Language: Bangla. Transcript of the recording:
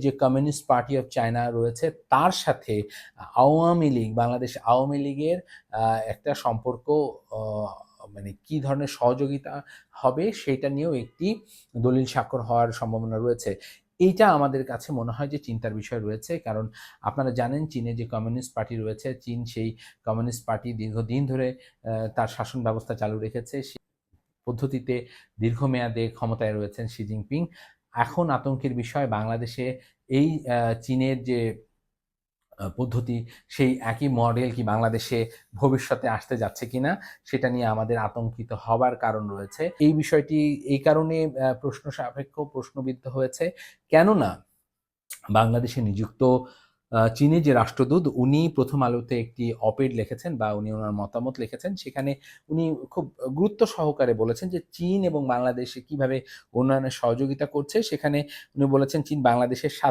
যে কমিউনিস্ট পার্টি অফ চায়না রয়েছে তার সাথে আওয়ামী লীগ, বাংলাদেশ আওয়ামী লীগের একটা সম্পর্ক, মানে কি ধরনের সহযোগিতা হবে সেটা নিয়েও একটি দলিল স্বাক্ষর হওয়ার সম্ভাবনা রয়েছে। এইটা আমাদের কাছে মনে হয় যে চিন্তার বিষয় রয়েছে। কারণ আপনারা জানেন চীনে যে কমিউনিস্ট পার্টি রয়েছে, চীন সেই কমিউনিস্ট পার্টি দীর্ঘদিন ধরে তার শাসন ব্যবস্থা চালু রেখেছে। সেই পদ্ধতিতে দীর্ঘমেয়াদে ক্ষমতায় রয়েছেন শি জিনপিং। এখন আতঙ্কের বিষয় বাংলাদেশে এই চীনের যে পদ্ধতি, সেই একই মডেল কি বাংলাদেশে ভবিষ্যতে আসতে যাচ্ছে কিনা সেটা নিয়ে আমাদের আতঙ্কিত হবার কারণ রয়েছে। এই বিষয়টি এই কারণে প্রশ্ন সাপেক্ষ, প্রশ্নবিদ্ধ হয়েছে। কেননা বাংলাদেশে নিযুক্ত চীনের যে রাষ্ট্রদূত উনি প্রথম আলোতে একটি অপেড লিখেছেন বা উনি ওনার মতামত লিখেছেন। সেখানে উনি খুব গুরুত্ব সহকারে বলেছেন যে চীন এবং বাংলাদেশে কিভাবে উন্নয়নের সহযোগিতা করছে। সেখানে উনি বলেছেন চীন বাংলাদেশের